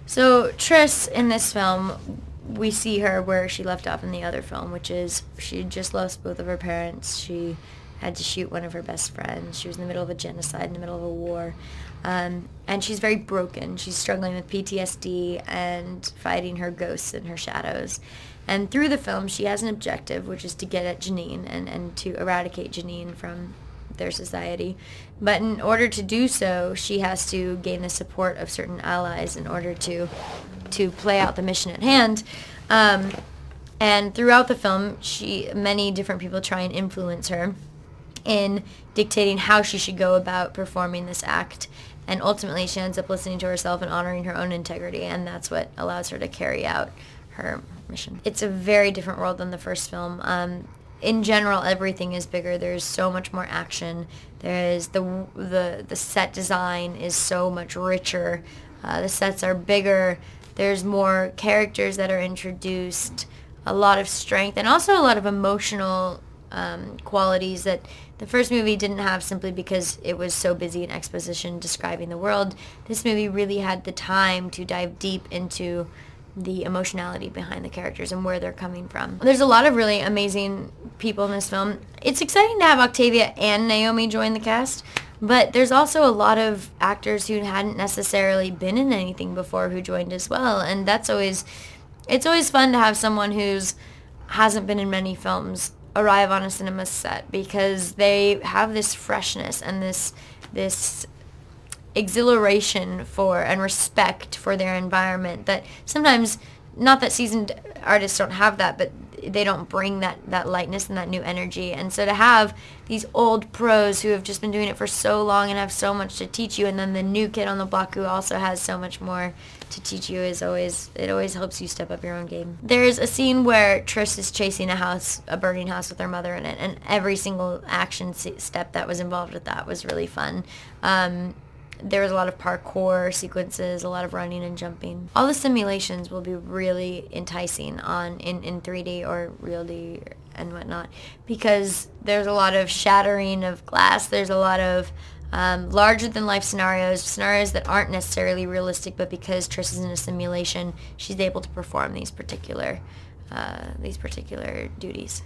So Triss in this film, we see her where she left off in the other film, which is she just lost both of her parents. She had to shoot one of her best friends. She was in the middle of a genocide, in the middle of a war. And she's very broken. She's struggling with PTSD and fighting her ghosts and her shadows. And through the film, she has an objective, which is to get at Janine and to eradicate Janine from their society. But in order to do so, she has to gain the support of certain allies in order to play out the mission at hand. And throughout the film, many different people try and influence her in dictating how she should go about performing this act. And ultimately, she ends up listening to herself and honoring her own integrity, and that's what allows her to carry out her mission. It's a very different world than the first film. In general, everything is bigger. There's so much more action. There's the set design is so much richer. The sets are bigger. There's more characters that are introduced, a lot of strength, and also a lot of emotional qualities that the first movie didn't have, simply because it was so busy in exposition describing the world. This movie really had the time to dive deep into the emotionality behind the characters and where they're coming from. There's a lot of really amazing people in this film. It's exciting to have Octavia and Naomi join the cast, but there's also a lot of actors who hadn't necessarily been in anything before who joined as well, and it's always fun to have someone who's hasn't been in many films arrive on a cinema set, because they have this freshness and this exhilaration for and respect for their environment that sometimes, not that seasoned artists don't have that, but they don't bring that lightness and that new energy. And so to have these old pros who have just been doing it for so long and have so much to teach you, and then the new kid on the block who also has so much more to teach you, it always helps you step up your own game. There's a scene where Trish is chasing a burning house with her mother in it, and every single action step that was involved with that was really fun. There was a lot of parkour sequences, a lot of running and jumping. All the simulations will be really enticing in 3D or RealD and whatnot, because there's a lot of shattering of glass. There's a lot of larger-than-life scenarios that aren't necessarily realistic, but because Trish is in a simulation, she's able to perform these particular duties.